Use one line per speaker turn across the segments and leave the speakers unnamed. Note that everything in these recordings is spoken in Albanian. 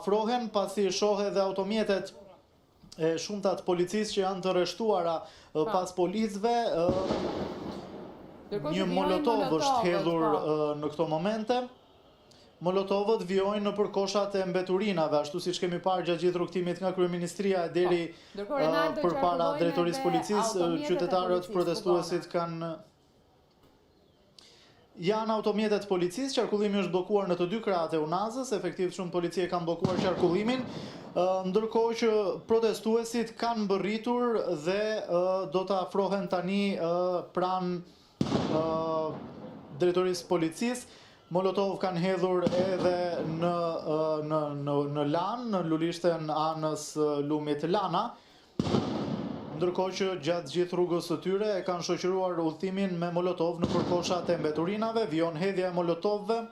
Afrohen pasi shohe dhe automjetet e shumtat policisë që janë të rreshtuara pas policëve. Një molotov është hedhur në këto momente. Molotovët vijojnë në përkoshat e mbeturinave, ashtu siç kemi parë gjatë gjithë rrugtimit nga kryeministria deri përpara drejtorisë policisë, qytetarët protestuesit janë automjetet policisë, qarkullimi është bllokuar në të dy krahat e Unazës, efektiv shumë policie kanë bllokuar qarkullimin, ndërkohë që protestuesit kanë mbërritur dhe do të afrohen tani pranë drejtorisë policisë. Molotov kanë hedhur edhe në Lan, në lulishten anës lumit Lana, ndërkohë që gjatë gjithë rrugës së tyre e kanë shoqëruar udhëtimin me molotov në përkoshat e mbeturinave, vijon hedhja e molotovëve,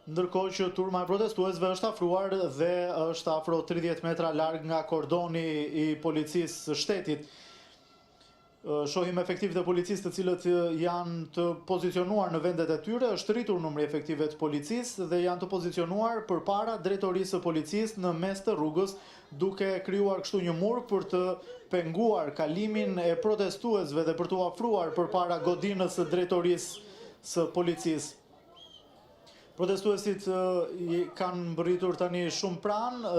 ndërkohë që turma e protestuesve është afruar dhe është afro 30 metra larg nga kordoni i policisë së shtetit. Shohim efektivët e policisë të cilët janë të pozicionuar në vendet e tyre, është rritur numri efektive të policisë dhe janë të pozicionuar përpara drejtorisë së policisë në mes të rrugës, duke krijuar kështu një mur për të penguar kalimin e protestuesve dhe për t'u afruar përpara godinës së drejtorisë së policisë. Protestuesit kanë mbërritur tani shumë pranë,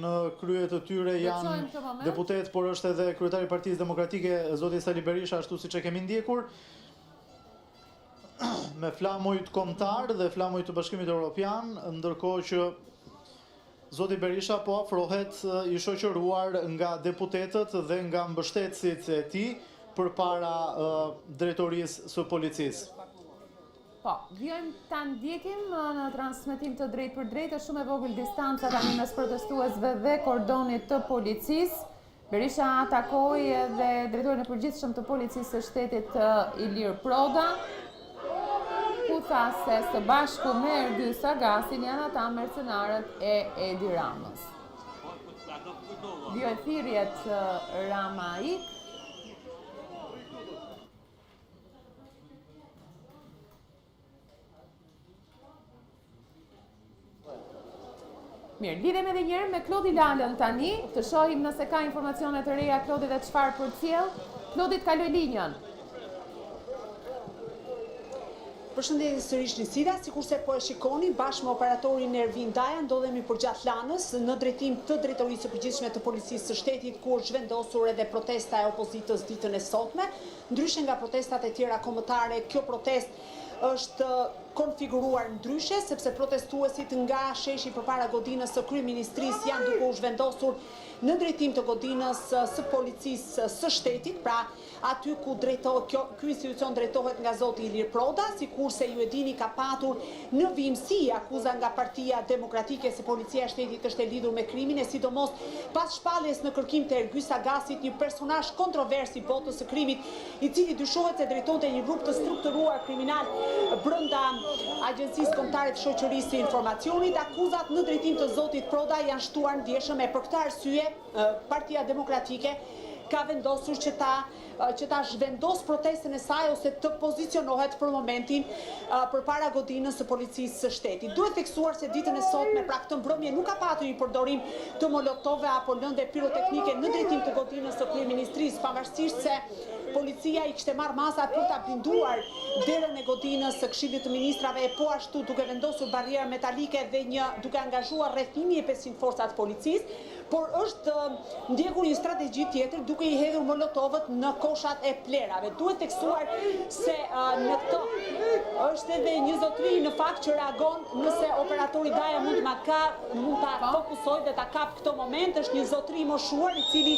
në krye të tyre janë deputet, por është edhe kryetari i Partisë Demokratike, zoti Sali Berisha, ashtu siç e kemi ndjekur, me flamujt kombëtar dhe flamujt të Bashkimit Evropian, ndërkohë që zoti Berisha po afrohet i shoqëruar nga deputetët dhe nga mbështetësit e tij përpara drejtorisë së policisë.
Po, vjojmë ta ndjekim në transmetim të drejt për drejt, është shumë e vogël distanca tani mes protestuesve dhe kordonit të policisë. Berisha atakoi edhe drejtorin e përgjithshëm të policisë së shtetit Ilir Proda, ku tha se së bashku me Erdy Sagasin janë ata mercenarët e Edi Ramës. Vjoj thirrjet Rama ik. Mirë, lidhem edhe njërë me Klodi Lalën tani, të shohim nëse ka informacione të reja Klodi dhe çfarë përcjell. Klodit, kaloj linjën.
Përshëndetje sërish Nisida, sikurse po e shikoni, bashkë me operatorin Ervin Daja ndodhemi përgjatë Lanës në drejtim të drejtorisë së përgjithshme të policisë së shtetit, ku është vendosur edhe protesta e opozitës ditën e sotme. Ndryshe nga protestat e tjera kombëtare, kjo protestë është konfiguruar ndryshe, sepse protestuesit nga sheshi përpara godinës së kryeministrisë janë duke u zhvendosur në drejtim të godinës së policisë së shtetit, pra aty ku ky institucion drejtohet nga zoti Ilir Proda, sikurse ju e dini ka patur në vimësi akuza nga Partia Demokratike se policia e shtetit është e lidhur me krimin, e sidomos pas shpalljes në kërkim të Erdy Sagasit, një personazh kontrovers i botës së krimit, i cili dyshohet se drejtonte një grup të strukturuar kriminal brenda Agjencisë Kombëtare të Shoqërisë së Informacionit. Akuzat në drejtim të zotit Proda janë shtuar ndjeshëm, e për këtë arsye Partia Demokratike ka vendosur që ta zhvendos protestën e saj ose të pozicionohet për momentin përpara godinës së policisë së shtetit. Duhet theksuar se ditën e sotme, pra këtë mbrëmje, nuk ka patur një përdorim të molotove apo lëndë piroteknike në drejtim të godinës së kryeministrisë, pavarësisht se policia i kishte marrë masat për ta blinduar derën e godinës së Këshillit të Ministrave, e po ashtu duke vendosur barriera metalike dhe duke angazhuar rreth 1500 forcat policisë, por është ndjekur një strategji tjetër duke i hedhur molotovët në koshat e plerave. Duhet theksuar se në këtë është edhe një zotëri në fakt që reagon nëse operatori Daja mund ta fokusoj dhe ta kap këto moment. Është një zotëri i moshuar i cili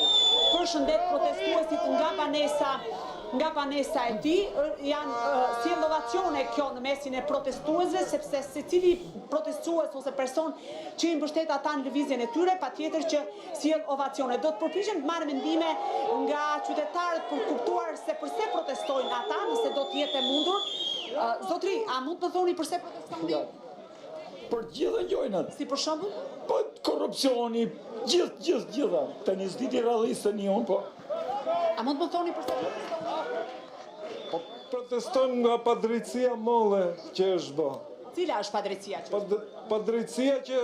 përshëndet protestuesit nga banesa e tij. Janë sjell ovacione kjo në mesin e protestuesve, sepse secili protestues ose person që i mbështet ata në lëvizjen e tyre, patjetër që sjell ovacione. Do të përpiqem të marr mendime nga qytetarët për kuptuar se pse protestojnë ata, nëse do të jetë e mundur. Zotri, a mund të thoni pse protestojnë?
Për gjitha gjojnat.
Si për shembull?
Po korrupsioni, gjitha. Tani s'diti radhistën një unë, po.
A mund të më thoni pse protestojnë?
Po protestojnë nga padrejtësia molle që është bë.
Cila është padrejtësia që është?
Padrejtësia që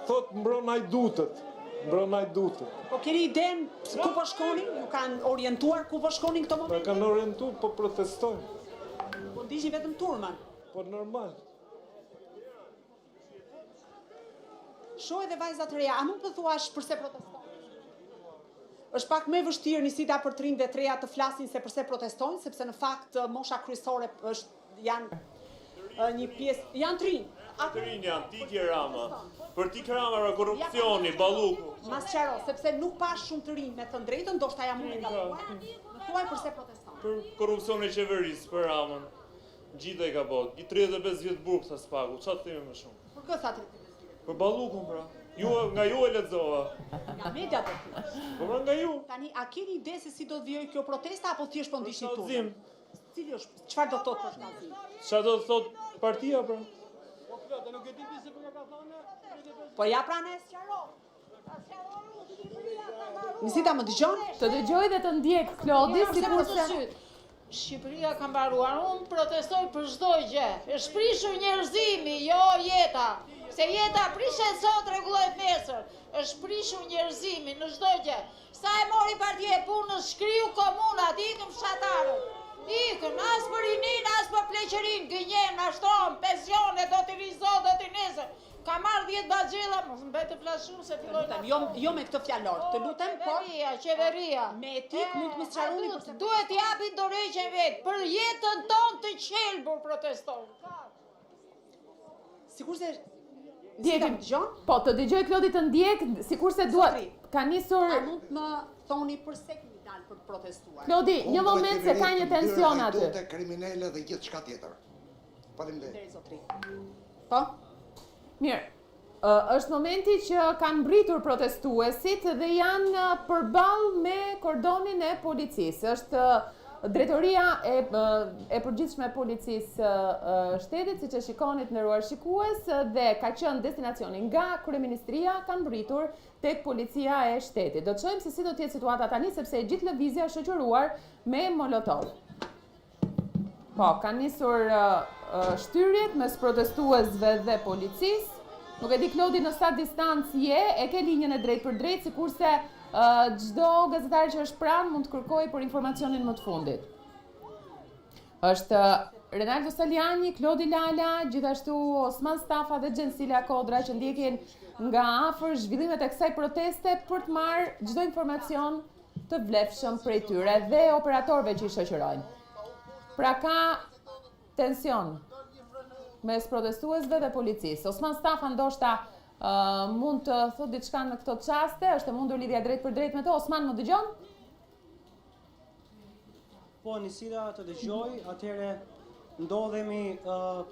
thot mbronaj dutët. Mbronaj dutët.
Po keni iden ku po shkonin? Ju kanë orientuar ku po shkonin këto
Na
momente?
kanë orientu, po protestojnë.
Po ndiqni vetëm turman.
Po normal.
Shoh edhe vajzat të reja, a mund të thuash pse protestojnë? Është pak më e vështirë nisita për të rinj dhe të reja të flasin se pse protestojnë, sepse në fakt mosha kryesore janë një pjesë, janë të rinj.
Të rinj janë Tiki Rama, për Tiki Rama për korrupsioni, balluku.
Mas qaro, sepse nuk pa shumë të rinj me të drejtën, ndoshta ja mundin gabuar. Më thuaj pse protestojnë.
Për korrupsioni i qeverisë, për Ramën. Gjithë e ka bot. I 35 vjet burg sa spagu. Çfarë themi më shumë?
Për kë thatë?
Për ballukun pra. Nga ju e lexova.
Nga media të thuash.
Po pra nga ju.
Tani, a keni ide se si do të vijojë kjo protesta apo thjesht po ndiqni
Shkallëzim.
turma? Cili është? Çfarë do të thotë për shkallëzim?
Çfarë do të thot partia pra?
Po ja pra ne sqaro. Nisita më dëgjon?
Të dëgjoj dhe të ndjek Klodi, sikurse
Shqipëria ka mbaruar, unë protestoj për çdo gjë. Është prishur njerëzimi, jo jeta. Se jeta prishet sot, rregullohet nesër. Është prishur njerëzimi në çdo gjë. Sa e mori partia e punës, shkriu komunat, ikëm fshatarët. Ikëm, as për rinin, as për pleqerin, gënjen, ashtron, pensione, do t'i rizo, do t'i nesër. Ka marrë 10 baxhella, mos mbet të flas shumë se filloj ta.
Jo me këtë fjalor. Të lutem, po
Qeveria.
me etik mund të më sqaroni përse
Duhet japin dorëheqjen vet, për jetën tonë të qelbur protestojnë.
sikurse
ndjekim.
dëgjon?
Po, të dëgjoj Klodi të ndjek, sikurse dua ka nisur
A mund të më thoni pse keni dalë për të protestuar?
Klodi, një moment se ka një tension aty.
Të kriminale dhe gjithë shka tjetër. Faleminderit.
Deri zotri. Po?
Mirë, është momenti që kanë mbritur protestuesit dhe janë përballë me kordonin e policisë. Është drejtoria e përgjithshme e policisë shtetit, siç e shikoni të nderuar shikues, dhe ka qenë destinacioni nga kryeministria, kanë mbritur tek policia e shtetit. Do të shohim se si do të jetë situata tani, sepse e gjithë lëvizja është shoqëruar me molotov. Po, kanë nisur shtyrjet mes protestuesve dhe policisë. Nuk e di Klodi në sa distancë je, e ke linjën e drejt për drejt, sikurse çdo gazetar që është pranë mund të kërkojë për informacionin më të fundit. Është Renaldo Saliani, Klodi Lala, gjithashtu Osman Stafa dhe Gjensila Kodra që ndjekin nga afër zhvillimet e kësaj proteste për të marrë çdo informacion të vlefshëm prej tyre dhe operatorëve që i shoqërojnë. Pra ka tension mes protestuesve dhe policisë. Osman Stafa ndoshta mund të thotë diçka në këto çaste, është e mundur lidhja drejt për drejt me to. Osman, më dëgjon?
Po, Nisida të dëgjoj, atëherë ndodhemi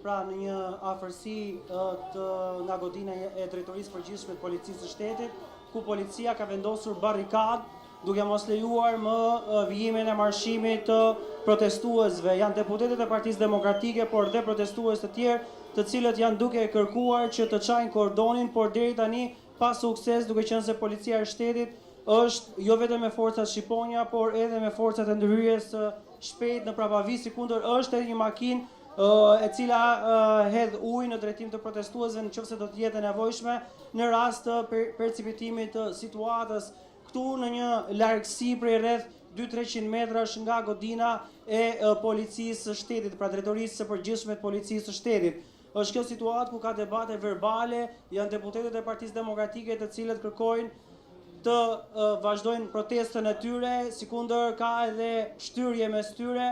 pra në një afërsi nga godina e drejtorisë përgjithshme të policisë së shtetit, ku policia ka vendosur barrikadë duke mos lejuar më vijimin e marshimit të protestuesve. Janë deputetët e Partisë Demokratike, por dhe protestues të tjerë, të cilët janë duke kërkuar që të çajnë kordonin, por deri tani pa sukses, duke qenë se policia e shtetit është jo vetëm me forcat shqiponja, por edhe me forcat e ndërhyrjes shpejt në prapavi, sikundër është edhe një makinë e cila hedh ujë në drejtim të protestuesve nëse do të jetë e nevojshme në rast të percipitimit të situatës këtu në një largësi prej rreth 200-300 metrash nga godina e policisë së shtetit, pra drejtorisë së përgjithshme të policisë së shtetit. Është kjo situatë ku ka debate verbale, janë deputetët e Partisë Demokratike të cilët kërkojnë të vazhdojnë protestën e tyre, sikundër ka edhe shtyrje mes tyre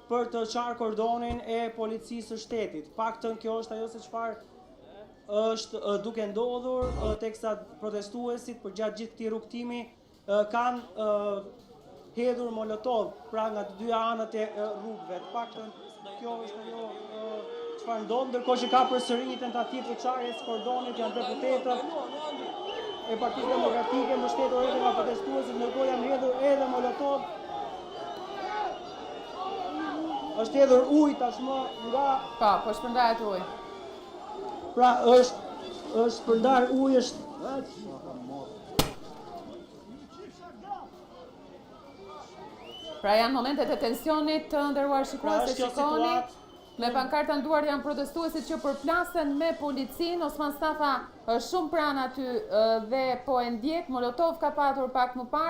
për të qarë kordonin e policisë së shtetit. Paktën kjo është ajo se çfarë është duke ndodhur, teksa protestuesit për gjatë gjithë këtij rrugtimi kanë hedhur molotov pra nga të dy anët e rrugëve. Paktën kjo është ajo çfarë ndodh, ndërkohë që ka përsëri një tentativë të çarjes kordonit, janë deputetët e Partisë Demokratike mbështetur edhe nga protestuesit, ndërkohë janë hedhur edhe molotov. Është hedhur ujë tashmë nga
Po shpërndahet ujë.
pra është shpërndar ujë, është
Pra janë momentet e tensionit të nderuar
pra
shikues,
është
se
kjo
shikoni.
situatë
Me pankarta në duar janë protestuesit që përplasen me policin. Osman Stafa është shumë pranë aty dhe po e ndjek. Molotov ka patur pak më parë.